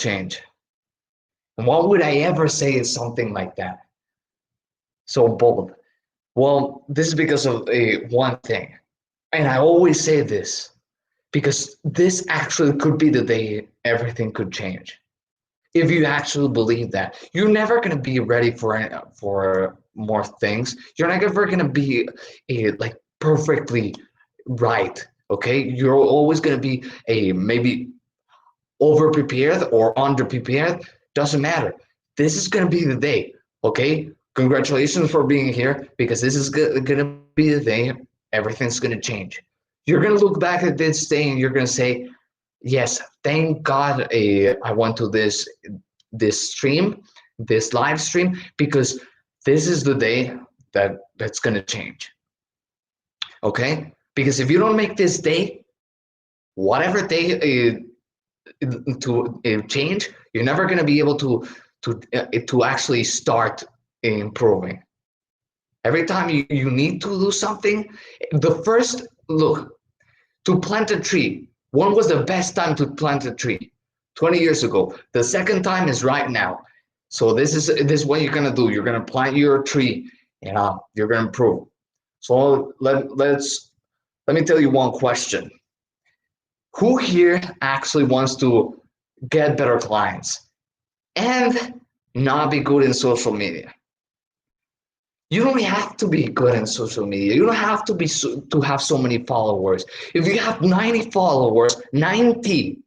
change. And why would I ever say something like that? So bold. Well, this is because of one thing. And I always say this because this actually could be the day everything could change. If you actually believe that, you're never going to be ready for more things. You're not ever going to be like perfectly right. Okay, you're always going to be a maybe over prepared or under prepared. Doesn't matter. This is going to be the day. Okay, congratulations for being here because this is going to be the day everything's going to change. You're going to look back at this day and you're going to say, yes, thank God I went to this stream, this live stream, because this is the day that's going to change. Okay, because if you don't make this day, whatever day to change, you're never going to be able to actually start improving. Every time you need to do something, the first look to plant a tree. When was the best time to plant a tree? 20 years ago. The second time is right now. So this is what you're gonna do. You're gonna plant your tree, and you're gonna improve. So let me tell you one question. Who here actually wants to get better clients and not be good in social media? You don't have to be good in social media. You don't have to have so many followers. If you have 90 followers, 90,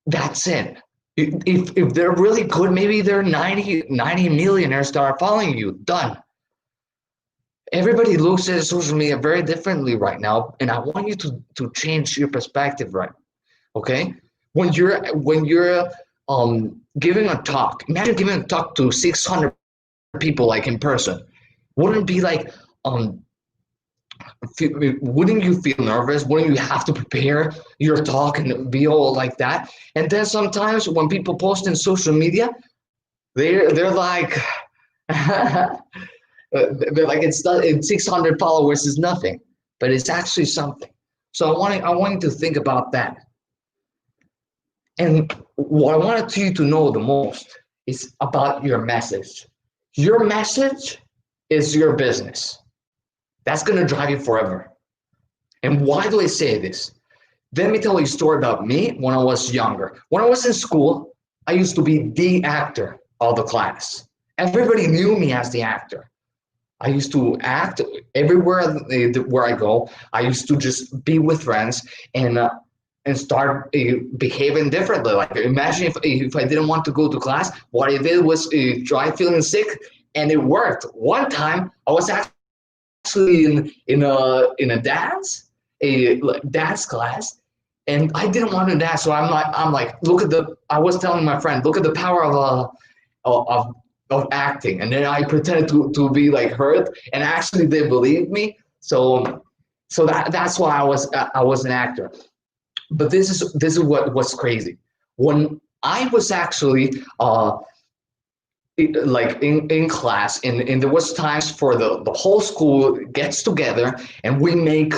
that's it. If they're really good, maybe they're 90 millionaires that are following you. Done. Everybody looks at social media very differently right now, and I want you to change your perspective, right? Okay? When you're giving a talk, imagine giving a talk to 600 people like in person. Wouldn't it be like wouldn't you feel nervous? Wouldn't you have to prepare your talk and be all like that? And then sometimes when people post in social media, they're like they're like it's 600 followers is nothing, but it's actually something. So I want you to think about that. And what I wanted you to know the most is about your message. Your message is your business. That's going to drive you forever. And why do I say this? Let me tell you a story about me when I was younger. When I was in school, I used to be the actor of the class. Everybody knew me as the actor. I used to act everywhere where I go. I used to just be with friends and start behaving differently. Like imagine if I didn't want to go to class, what I did was try feeling sick, and it worked. One time I was actually in a dance class, and I didn't want to dance, so I'm like look at the. I was telling my friend, look at the power of acting, and then I pretended to be like hurt, and actually they believed me. So that's why I was an actor. But this is what was crazy. When I was actually like in class, and there was times for the whole school gets together, and we make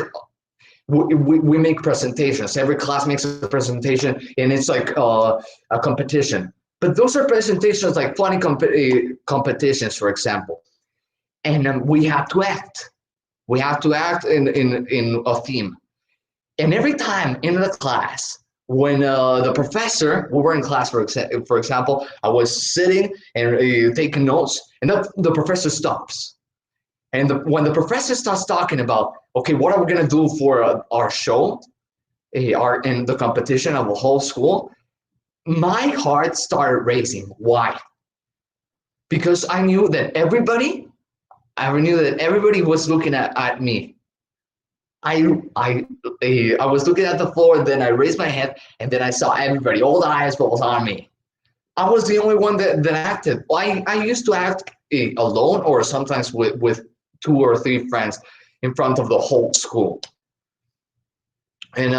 presentations. Every class makes a presentation, and it's like a competition. But those are presentations like funny competitions, for example. And we have to act. We have to act in a theme. And every time in the class, when the professor, we were in class, for example, I was sitting and taking notes, and the professor stops. And when the professor starts talking about, okay, what are we going to do for our show, in the competition of the whole school, my heart started racing. Why? Because I knew that everybody was looking at me. I was looking at the floor, then I raised my head, and then I saw everybody. All the eyes was on me. I was the only one that acted. I used to act alone, or sometimes with 2 or 3 friends in front of the whole school. And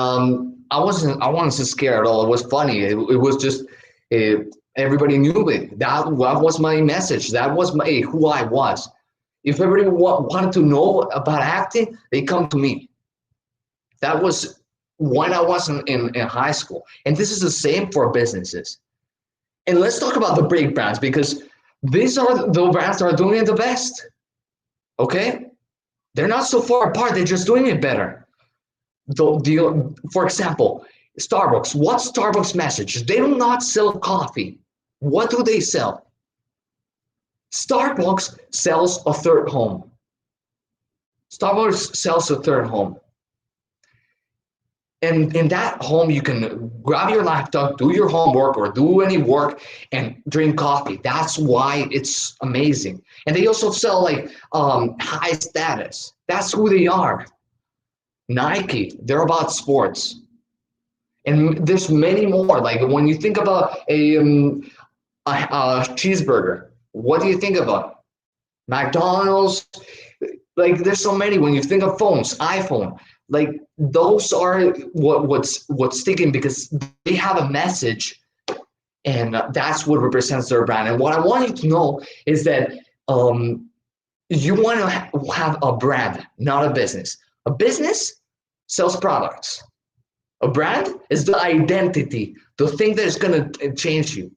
I wasn't so scared at all. It was funny. It was just everybody knew me. That was my message. That was who I was. If everybody wanted to know about acting, they come to me. That was when I was in high school. And this is the same for businesses. And let's talk about the big brands, because these are the brands that are doing it the best. Okay? They're not so far apart, they're just doing it better. For example, Starbucks. What's Starbucks' message? They do not sell coffee. What do they sell? Starbucks sells a third home. Starbucks sells a third home. And in that home, you can grab your laptop, do your homework, or do any work, and drink coffee. That's why it's amazing. And they also sell like high status. That's who they are. Nike, they're about sports. And there's many more. Like when you think about a cheeseburger, what do you think about? McDonald's. Like there's so many. When you think of phones, iPhone, like those are what's sticking, because they have a message, and that's what represents their brand. And what I want you to know is that you want to have a brand, not a business. A business sells products. A brand is the identity, the thing that is going to change you.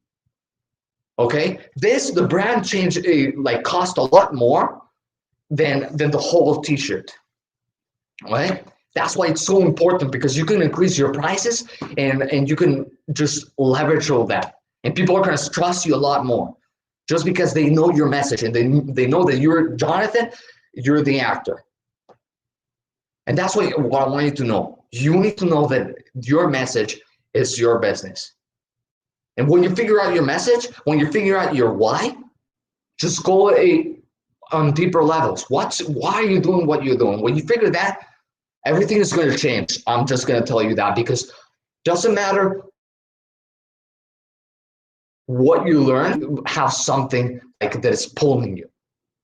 Okay, the brand change like cost a lot more than the whole T-shirt. Right? That's why it's so important, because you can increase your prices, and you can just leverage all that, and people are going to trust you a lot more, just because they know your message, and they know that you're Jonathan, you're the actor. And that's what I want you to know. You need to know that your message is your business. And when you figure out your message, when you figure out your why, just go on deeper levels. Why are you doing what you're doing? When you figure that, everything is going to change. I'm just going to tell you that, because doesn't matter what you learn, have something like that is pulling you.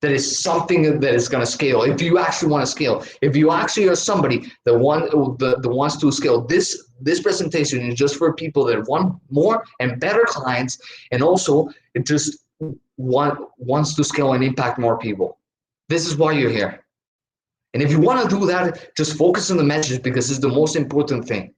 That is something that is going to scale. If you actually want to scale, if you actually are somebody that wants to scale, this presentation is just for people that want more and better clients, and also it just wants to scale and impact more people. This is why you're here. And if you want to do that, just focus on the message, because it's the most important thing.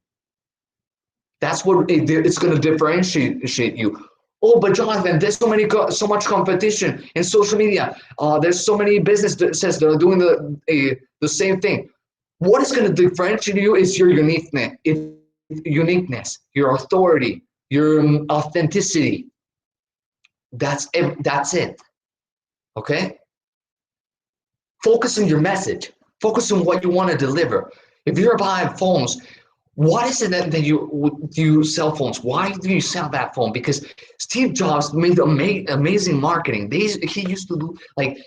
That's what it's going to differentiate you. Oh, but Jonathan, there's so much competition in social media. There's so many businesses that are doing the same thing. What is going to differentiate you is your uniqueness, your authority, your authenticity. That's it. Okay? Focus on your message. Focus on what you want to deliver. If you're buying phones, what is it that you sell phones? Why do you sell that phone? Because Steve Jobs made amazing marketing. He used to do like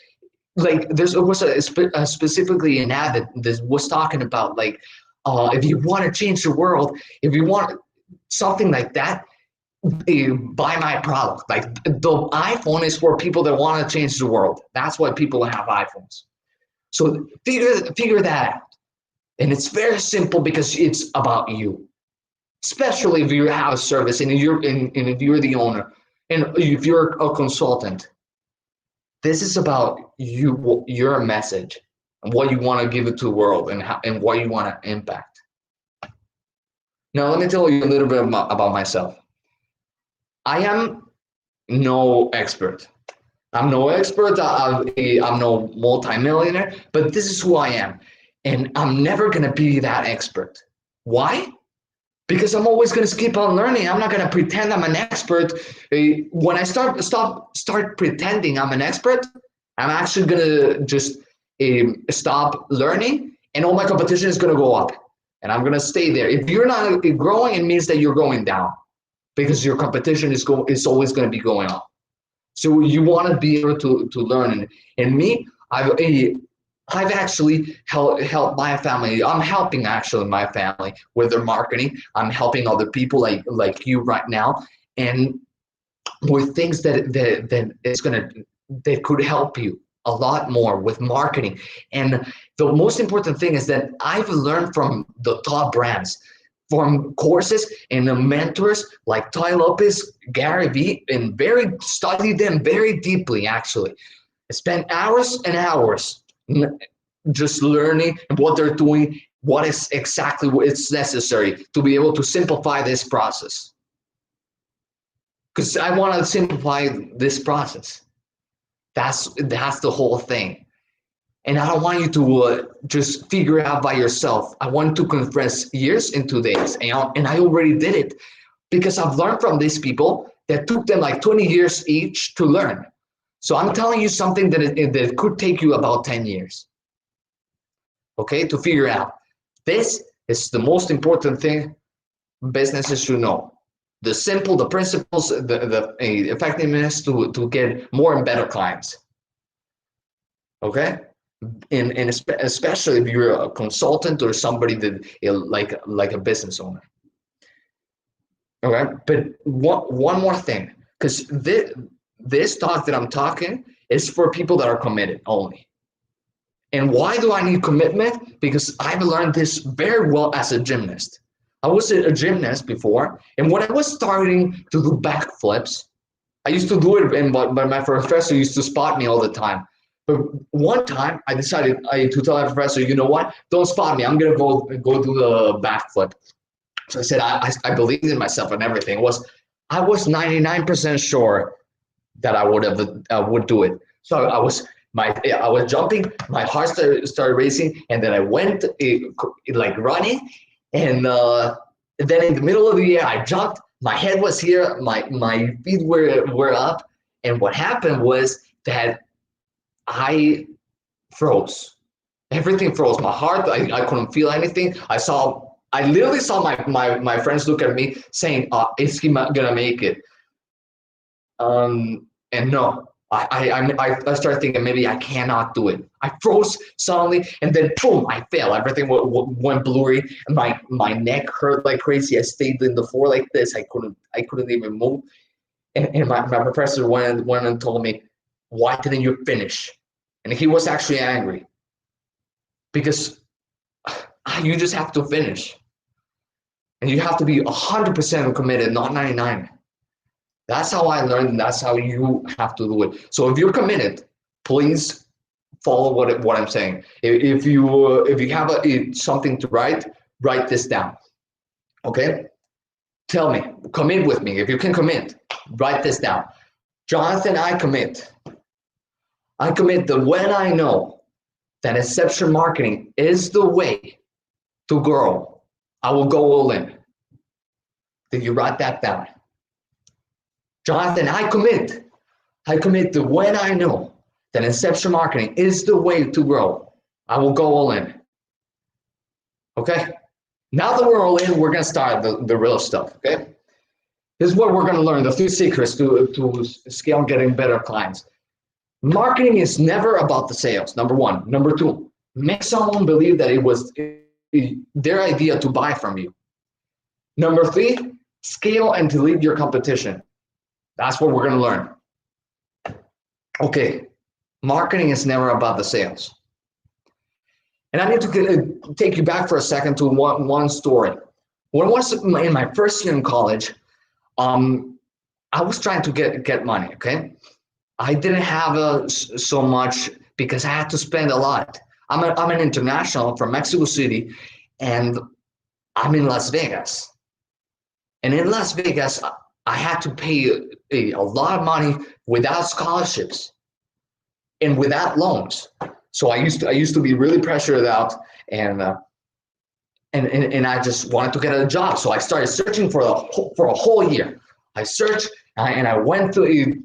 there was specifically an ad that was talking about like if you want to change the world, if you want something like that, buy my product. Like the iPhone is for people that want to change the world. That's why people have iPhones. So figure that out. And it's very simple, because it's about you. Especially if you have a service and if you're the owner and if you're a consultant. This is about you, your message, and what you want to give it to the world, and what you want to impact. Now, let me tell you a little bit about myself. I am no expert. I'm no expert. I'm no multimillionaire, but this is who I am. And I'm never going to be that expert. Why? Because I'm always going to keep on learning. I'm not going to pretend I'm an expert. When I start pretending I'm an expert, I'm actually going to just stop learning, and all my competition is going to go up. And I'm going to stay there. If you're not growing, it means that you're going down, because your competition is always going to be going up. So you want to be able to learn. And me, I've actually helped my family. I'm helping actually my family with their marketing. I'm helping other people like you right now, and with things that could help you a lot more with marketing. And the most important thing is that I've learned from the top brands, from courses and mentors like Tai Lopez, Gary Vee, and studied them very deeply. Actually, I spent hours and hours just learning what they're doing what is exactly what is necessary to be able to simplify this process. Because I want to simplify this process. That's the whole thing. And I don't want you to just figure it out by yourself. I want to compress years into days. And I already did it because I've learned from these people that took them like 20 years each to learn. So I'm telling you something that could take you about 10 years, okay, to figure out. This is the most important thing businesses should know. The principles, the effectiveness to get more and better clients, okay? And especially if you're a consultant or somebody that like a business owner. Okay, but one more thing, because this talk that I'm talking is for people that are committed only. And why do I need commitment? Because I've learned this very well as a gymnast. I was a gymnast before, and when I was starting to do backflips, I used to do it, but my professor used to spot me all the time. But one time, I decided to tell my professor, you know what? Don't spot me. I'm gonna go do the backflip. So I said I believed in myself and everything. I was 99% sure that I would do it. So I was jumping, my heart started racing, and then I went like running, and then in the middle of the air I jumped. My head was here, my feet were up, and what happened was that I froze. Everything froze. My heart, I couldn't feel anything. I literally saw my friends look at me saying, is he gonna make it? And no, I started thinking maybe I cannot do it. I froze suddenly, and then boom, I fell. Everything went blurry, and my neck hurt like crazy. I stayed in the floor like this. I couldn't even move. And my professor went and told me, why didn't you finish? And he was actually angry because you just have to finish. And you have to be 100% committed, not 99. That's how I learned, and that's how you have to do it. So if you're committed, please follow what I'm saying. If you have something to write this down. Okay? Tell me, commit with me. If you can commit, write this down. Jonathan, I commit. I commit that when I know that exception marketing is the way to grow, I will go all in. Did you write that down? Jonathan, I commit that when I know that exception marketing is the way to grow, I will go all in. Okay? Now that we're all in, we're going to start the real stuff. Okay? This is what we're going to learn, the 3 secrets to scale getting better clients. Marketing is never about the sales, number 1. Number 2, make someone believe that it was their idea to buy from you. Number 3, scale and delete your competition. That's what we're going to learn. Okay, marketing is never about the sales. And I need to take you back for a second to one story. When I was in my first year in college, I was trying to get money, okay? I didn't have so much because I had to spend a lot. I'm an international from Mexico City, and I'm in Las Vegas. And in Las Vegas, I had to pay a lot of money without scholarships and without loans. So I used to be really pressured out, and I just wanted to get a job. So I started searching for a whole year. I searched and I went to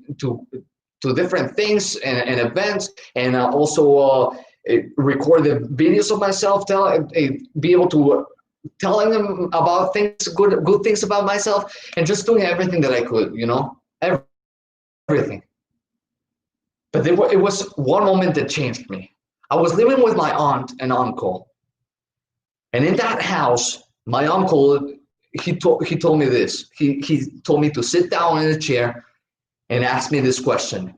different things and events, and also recorded videos of myself, be able to telling them about things, good things about myself, and just doing everything that I could, everything. But it was one moment that changed me. I was living with my aunt and uncle, and in that house, my uncle, he told me this. He told me to sit down in a chair and ask me this question.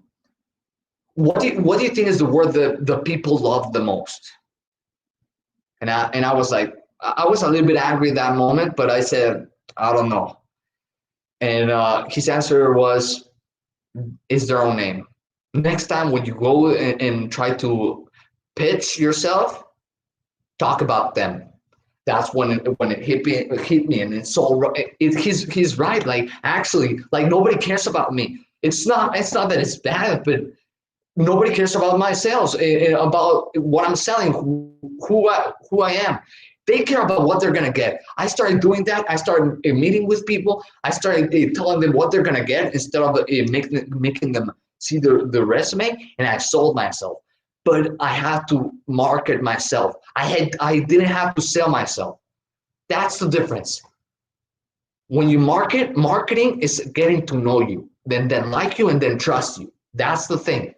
What do you think is the word that the people love the most? And I was like, I was a little bit angry at that moment, but I said, I don't know. And his answer was, is their own name. Next time when you go and try to pitch yourself, talk about them. That's when it hit me, and it's so he's right. Like actually, like nobody cares about me. It's not that it's bad, but nobody cares about my sales, about what I'm selling, who I am. They care about what they're gonna get. I started doing that. I started meeting with people. I started telling them what they're gonna get instead of making them see the resume. And I sold myself, but I had to market myself. I didn't have to sell myself. That's the difference. When you marketing is getting to know you, then like you, and then trust you. That's the thing.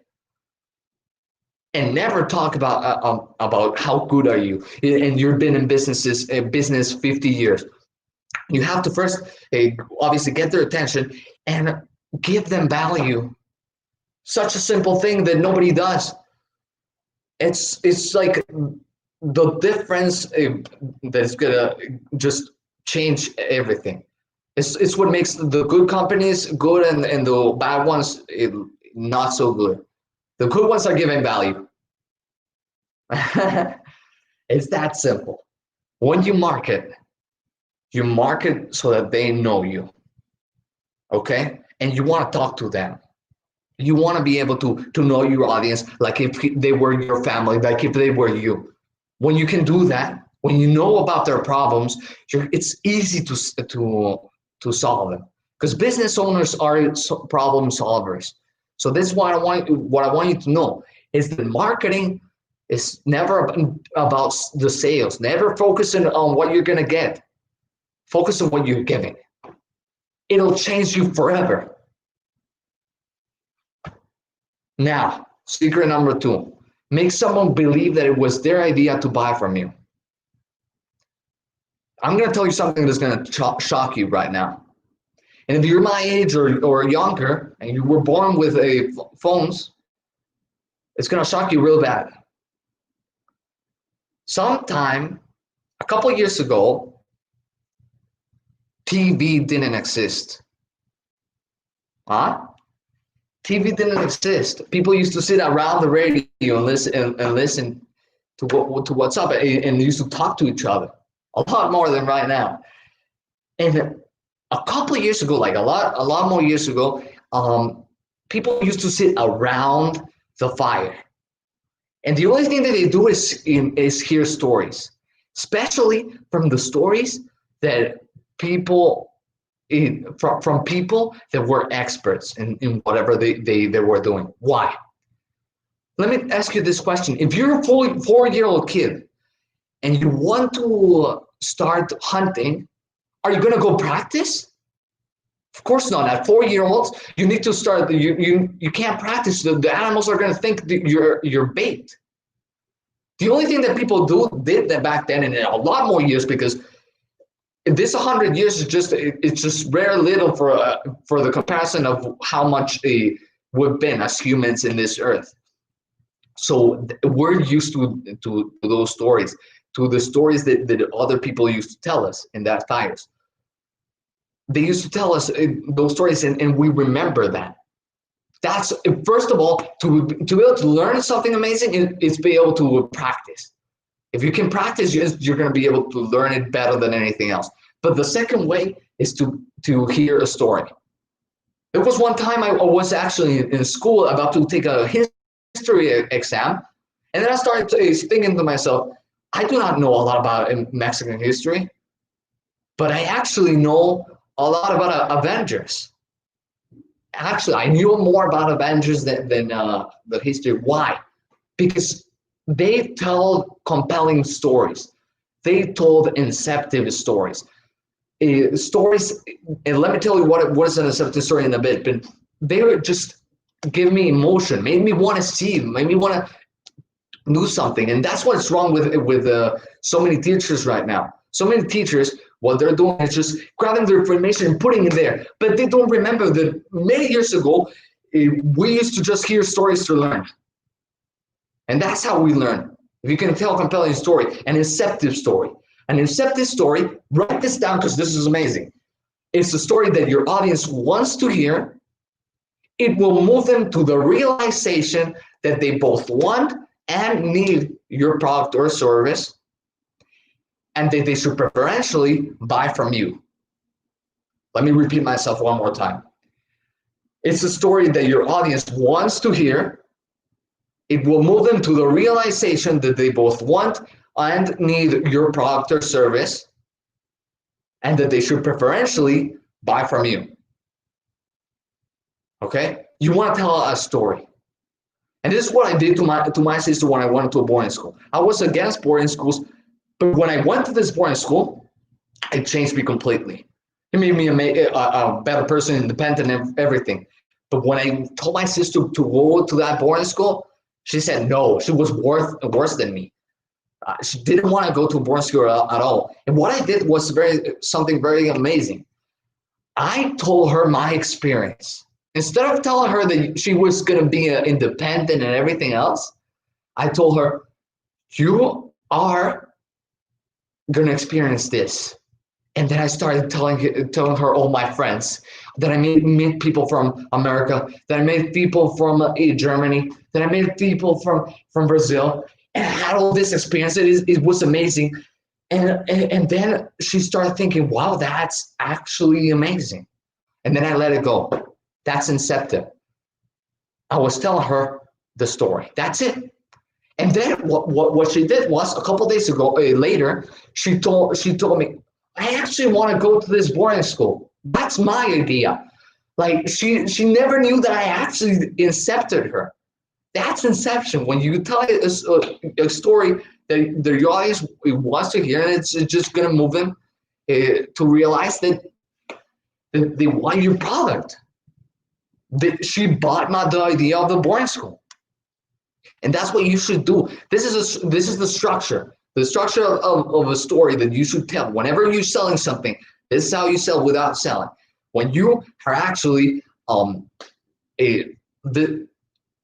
And never talk about how good are you, and you've been in business 50 years. You have to first obviously get their attention and give them value. Such a simple thing that nobody does. It's like the difference that's gonna just change everything. It's what makes the good companies good, and the bad ones not so good. The good ones are giving value. It's that simple. When you market so that they know you, okay? And you want to talk to them. You want to be able to know your audience, like if they were your family, like if they were you. When you can do that, when you know about their problems, it's easy to solve them. Because business owners are problem solvers. So this is what I want you to know is that marketing is never about the sales. Never focusing on what you're gonna get. Focus on what you're giving. It'll change you forever. Now, secret number 2, make someone believe that it was their idea to buy from you. I'm going to tell you something that's going to shock you right now. And if you're my age or younger, and you were born with phones, it's going to shock you real bad. Sometime, a couple of years ago, TV didn't exist. Huh? TV didn't exist. People used to sit around the radio and listen to what's up, and used to talk to each other a lot more than right now. And a couple of years ago, like a lot more years ago, people used to sit around the fire, and the only thing that they do is hear stories, especially from the stories that people from people that were experts in whatever they were doing. Why? Let me ask you this question. If you're a 4-year-old kid and you want to start hunting, are you going to go practice? Of course not. At 4-year-olds, you need to start. You can't practice. The animals are going to think that you're bait. The only thing that people did that back then, and in a lot more years, because this 100 years is just very little for the comparison of how much we've been as humans in this earth. So we're used to those stories, to the stories that other people used to tell us in that fires. They used to tell us those stories, and we remember that. That's, first of all, to be able to learn something amazing is be able to practice. If you can practice, you're going to be able to learn it better than anything else. But the second way is to hear a story. There was one time I was actually in school about to take a history exam, and then I started thinking to myself, I do not know a lot about Mexican history, but I actually know a lot about Avengers. Actually, I knew more about Avengers than the history. Why? Because they tell compelling stories. They told inceptive stories. Stories, and let me tell you what is an inceptive story in a bit, but they would just give me emotion, made me want to see, made me want to do something. And that's what's wrong with so many teachers right now. So many teachers, what they're doing is just grabbing their information and putting it there, but they don't remember that many years ago, we used to just hear stories to learn. And that's how we learn. If you can tell a compelling story, an inceptive story. An inceptive story, write this down because this is amazing. It's a story that your audience wants to hear. It will move them to the realization that they both want and need your product or service. and that they should preferentially buy from you. Let me repeat myself one more time. It's a story that your audience wants to hear. It will move them to the realization that they both want and need your product or service, and that they should preferentially buy from you. Okay? You want to tell a story. And this is what I did to my sister when I went to a boarding school. I was against boarding schools, but when I went to this boarding school, it changed me completely. It made me a better person, independent, and everything. But when I told my sister to go to that boarding school, she said no. She was worse than me. She didn't want to go to a boarding school at all. And what I did was something very amazing. I told her my experience. Instead of telling her that she was going to be independent and everything else, I told her, you are going to experience this. And then I started telling her all my friends, that I meet people from America, that I met people from Germany, that I met people from Brazil, and I had all this experience. It was amazing. And then she started thinking, wow, that's actually amazing. And then I let it go. That's Inceptive. I was telling her the story. That's it. And then what she did was, a couple of days ago, later, she told me, I actually want to go to this boarding school. That's my idea. Like she never knew that I actually incepted her. That's inception. When you tell a story that the audience wants to hear, and it's just gonna move them to realize that they want your product. She bought the idea of the boarding school, and that's what you should do. This is the structure. The structure of a story that you should tell. Whenever you're selling something, this is how you sell without selling. When you are actually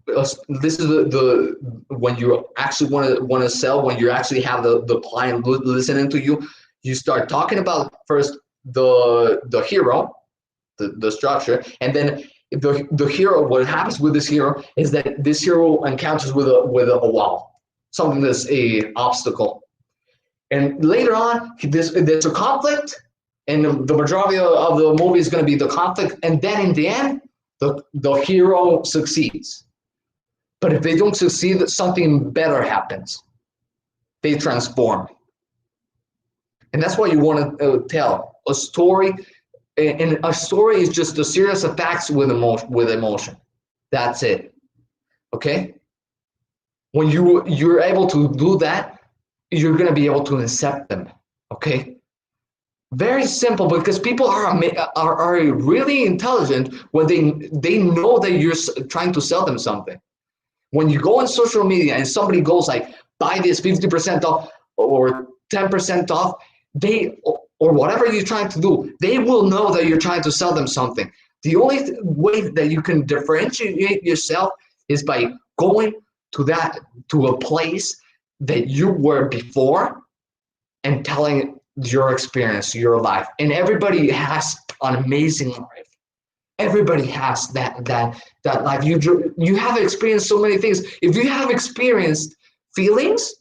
this is the when you actually want to sell, when you actually have the client listening to you, you start talking about first the hero, the structure, and then the hero. What happens with this hero is that this hero encounters with a wall, something that's a obstacle, and later on there's a conflict, and the majority of the movie is going to be the conflict, and then in the end the hero succeeds. But if they don't succeed, something better happens. They transform, and that's what you want to tell a story. And a story is just a series of facts with emotion. That's it. Okay. When you're able to do that, you're going to be able to incept them. Okay. Very simple, because people are really intelligent when they know that you're trying to sell them something. When you go on social media and somebody goes like, buy this 50% off or 10% off, or whatever you're trying to do, they will know that you're trying to sell them something. The only way that you can differentiate yourself is by going to a place that you were before and telling your experience, your life. And everybody has an amazing life. Everybody has that life. You have experienced so many things. If you have experienced feelings,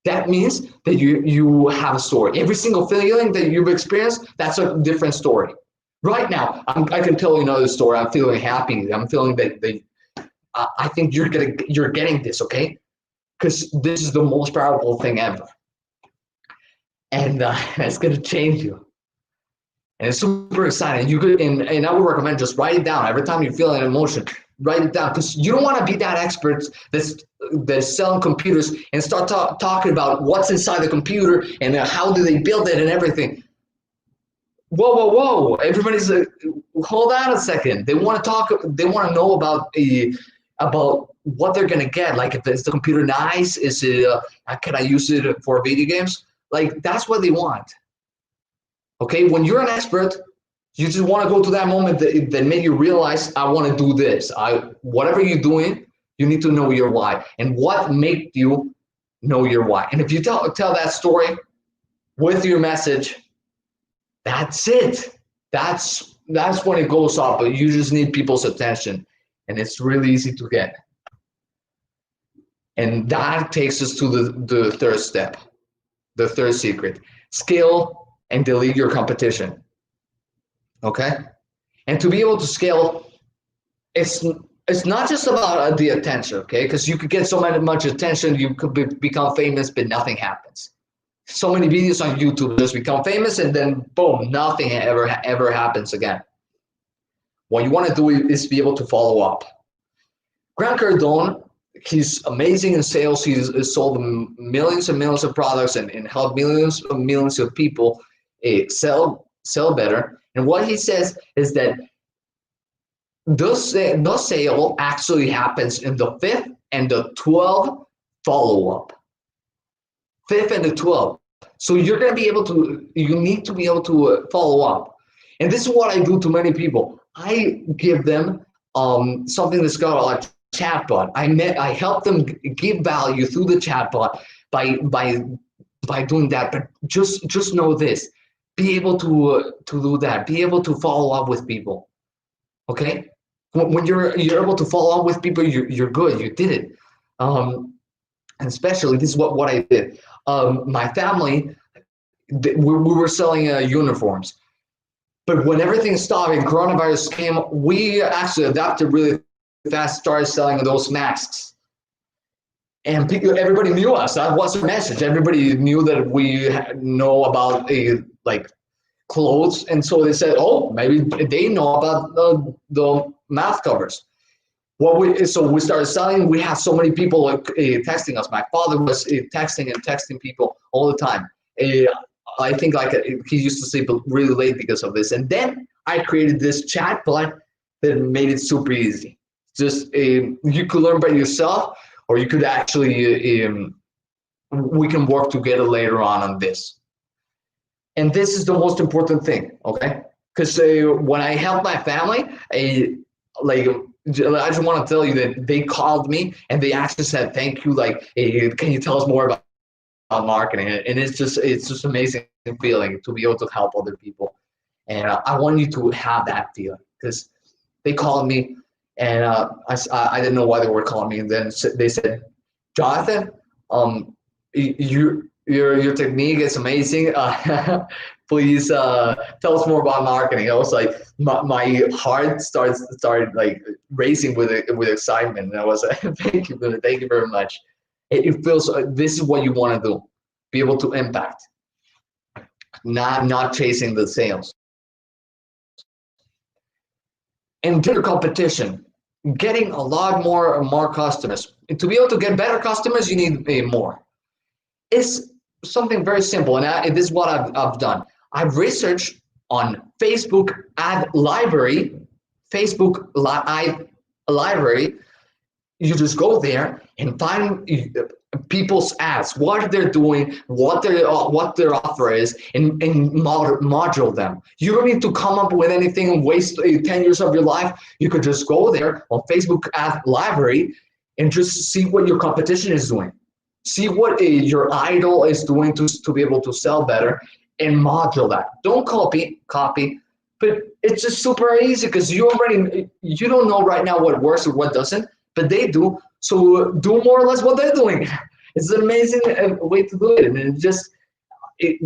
that means that you have a story. Every single feeling that you've experienced, that's a different story. Right now, I can tell you another story. I'm feeling happy. I'm feeling that I think you're getting this, okay? Because this is the most powerful thing ever, and it's gonna change you. And it's super exciting. You could, and I would recommend just write it down every time you feel an emotion. Write it down, because you don't want to be that expert that's selling computers and start talking about what's inside the computer and how do they build it and everything. Whoa! Everybody's hold on a second. They want to talk. They want to know about what they're gonna get. Like, if is the computer nice? Is it? Can I use it for video games? Like, that's what they want. Okay, when you're an expert, you just want to go to that moment that made you realize, I want to do this. Whatever you're doing, you need to know your why, and what made you know your why. And if you tell that story with your message, that's it. That's when it goes up. But you just need people's attention, and it's really easy to get. And that takes us to the third step. The third secret, scale and delete your competition. Okay. And to be able to scale, it's it's not just about the attention, okay? Because you could get so much attention, you could become famous, but nothing happens. So many videos on YouTube just become famous, and then boom, nothing ever happens again. What you want to do is be able to follow up. Grant Cardone, he's amazing in sales. He's sold millions and millions of products and helped millions of people sell better. And what he says is that the sale actually happens in the 5th and the 12th follow-up. 5th and the 12th. So you're going to be able to, you need to be able to follow up. And this is what I do to many people. I give them something that's called a chatbot. I help them give value through the chatbot by doing that. But just know this: be able to do that. Be able to follow up with people. Okay, when you're able to follow up with people, you're good. You did it. And especially this is what I did. My family, we were selling uniforms. But when everything stopped and coronavirus came, we actually adapted really fast, started selling those masks. And everybody knew us. That was the message. Everybody knew that we know about like clothes. And so they said, oh, maybe they know about the mouth covers. So we started selling. We had so many people texting us. My father was texting people all the time. I think like he used to sleep really late because of this. And then I created this chat bot that made it super easy. Just you could learn by yourself, or you could actually we can work together later on this. And this is the most important thing, okay? Because when I help my family, like I just want to tell you that they called me and they actually said thank you. Like, hey, can you tell us more about marketing? And it's just amazing feeling to be able to help other people. And I want you to have that feeling, because they called me and I didn't know why they were calling me. And then they said, Jonathan, your technique is amazing. Please tell us more about marketing. I was like, my heart started like racing with excitement. And I was like, thank you very much. It feels this is what you want to do, be able to impact, not chasing the sales. And dinner competition, getting a lot more customers. And to be able to get better customers, you need more. It's something very simple, and this is what I've done. I've researched on Facebook ad library, Facebook library. You just go there and find people's ads, what they're doing, what their offer is, and module them. You don't need to come up with anything and waste 10 years of your life. You could just go there on Facebook ad library and just see what your competition is doing. See what your idol is doing to be able to sell better, and module that. Don't copy, but it's just super easy because you don't know right now what works or what doesn't, but they do. So do more or less what they're doing. It's an amazing way to do it, and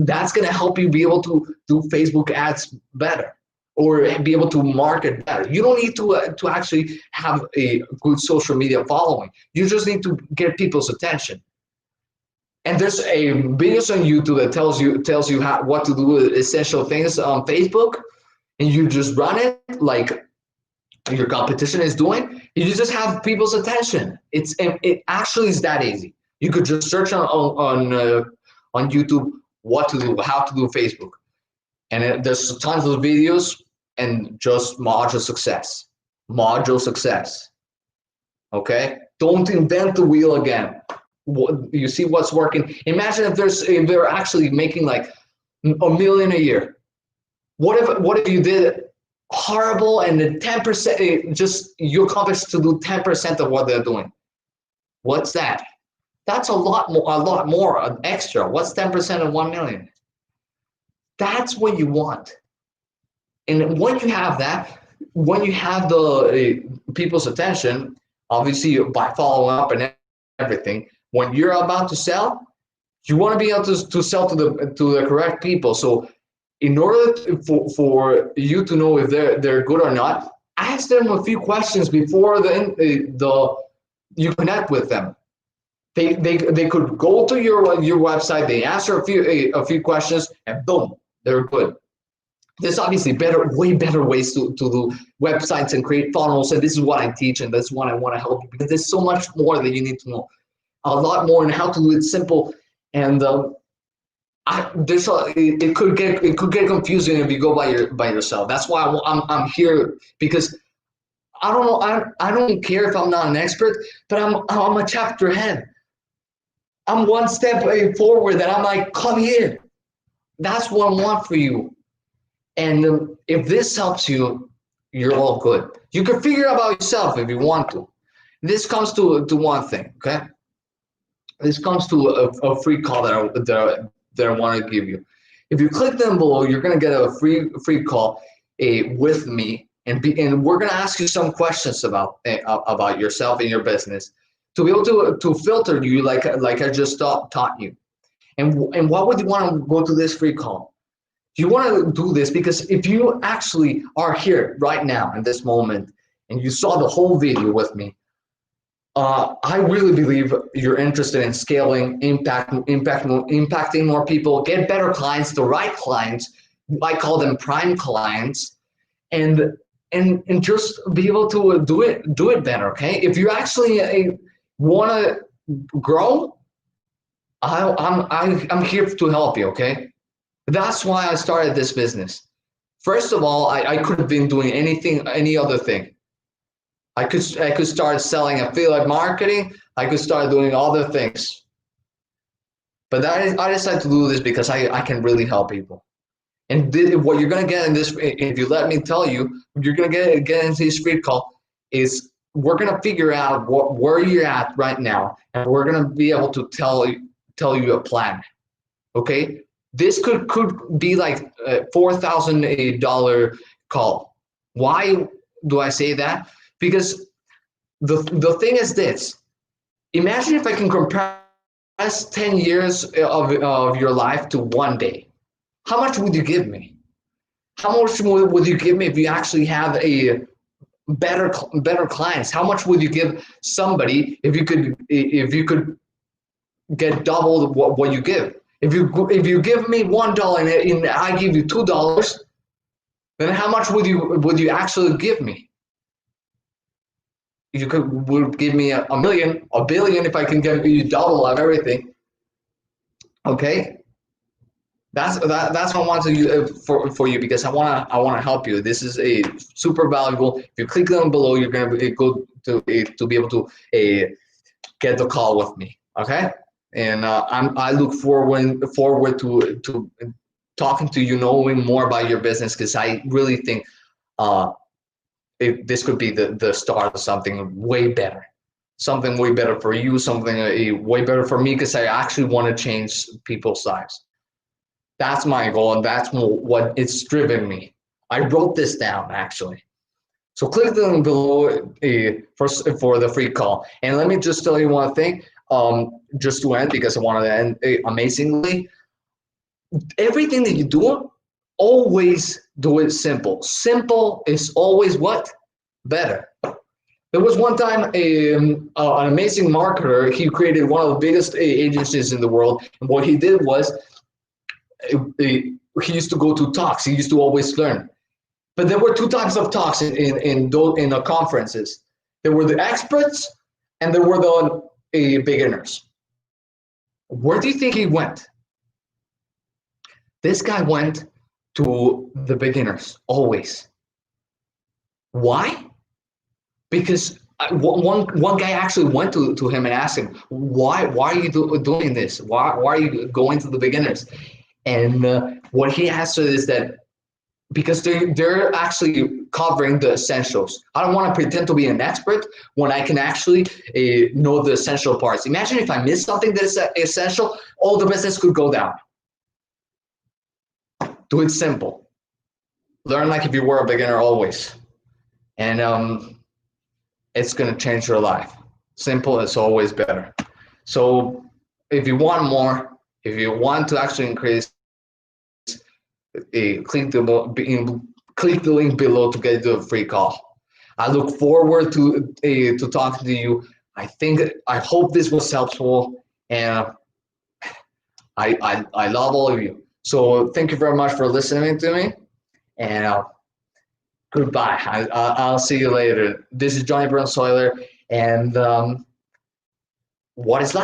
that's going to help you be able to do Facebook ads better, or be able to market better. You don't need to actually have a good social media following. You just need to get people's attention. And there's a videos on YouTube that tells you what to do with essential things on Facebook, and you just run it like your competition is doing. You just have people's attention. It actually is that easy. You could just search on YouTube what to do, how to do Facebook, and there's tons of videos, and just module success. Okay, don't invent the wheel again. You see what's working. Imagine if they're actually making like $1 million a year. What if you did horrible and then 10%, just you accomplished to do 10% of what they're doing? What's that? That's a lot more extra. What's 10% of 1 million? That's what you want. And when you have that, when you have the people's attention, obviously by following up and everything, when you're about to sell, You want to be able to sell to the correct people. So in order for you to know if they're good or not, ask them a few questions before the you connect with them. They could go to your website, they answer a few questions, and boom, they're good. There's obviously way better ways to do websites and create funnels, and this is what I teach, and that's what I want to help you, because there's so much more that you need to know, a lot more, and how to do it simple. And it could get confusing if you go by yourself. That's why I'm here, because I don't know, I don't care if I'm not an expert, but I'm a chapter ahead. I'm one step forward, that I'm like, come here. That's what I want for you. And if this helps you, you're all good. You can figure it out by yourself if you want to. This comes to one thing, okay? This comes to a free call that I want to give you. If you click them below, you're going to get a free call with me, and we're going to ask you some questions about yourself and your business, to be able to filter you like I just taught you. And why would you want to go to this free call? You want to do this because if you actually are here right now in this moment and you saw the whole video with me, I really believe you're interested in scaling, impacting more people, get better clients, the right clients. I call them prime clients, and just be able to do it better. Okay, if you actually want to grow, I'm here to help you. Okay. That's why I started this business. First of all, I could have been doing any other thing. I could start selling affiliate marketing. I could start doing other things. But I decided to do this because I can really help people. And what you're gonna get in this, if you let me tell you, you're gonna get into this free call, is we're gonna figure out where you're at right now, and we're gonna be able to tell you a plan. Okay. This could be like a $4,000 call. Why do I say that? Because the thing is this. Imagine if I can compress 10 years of your life to one day. How much would you give me? How much would you give me if you actually have a better clients? How much would you give somebody if you could get double what you give? If you give me $1 and I give you $2, then how much would you actually give me? You would give me a million, a billion if I can give you double of everything. Okay, that's what I want to use for you, because I wanna help you. This is a super valuable. If you click down below, you're gonna go to be able to get the call with me. Okay. And I look forward to talking to you, knowing more about your business, because I really think this could be the start of something way better for you, something way better for me, because I actually want to change people's lives. That's my goal, and that's what it's driven me. I wrote this down actually. So click the link below for the free call. And let me just tell you one thing. Just to end, because I wanted to end amazingly. Everything that you do, always do it simple. Simple is always what? Better. There was one time an amazing marketer. He created one of the biggest agencies in the world. And what he did was he used to go to talks. He used to always learn. But there were two types of talks in the conferences. There were the experts and there were the beginners. Where do you think he went? This guy went to the beginners always. Why? Because one guy actually went to him and asked him, why are you doing this? Why are you going to the beginners? And what he answered is that because they're actually covering the essentials. I don't want to pretend to be an expert when I can actually know the essential parts. Imagine if I miss something that is essential, all the business could go down. Do it simple. Learn like if you were a beginner always. And it's going to change your life. Simple is always better. So if you want more, If you want to actually increase, click the link below to get the free call. I look forward to talking to you. I hope this was helpful, and I love all of you. So thank you very much for listening to me, and goodbye. I'll see you later. This is Johnny Brunsoiler, and what is life?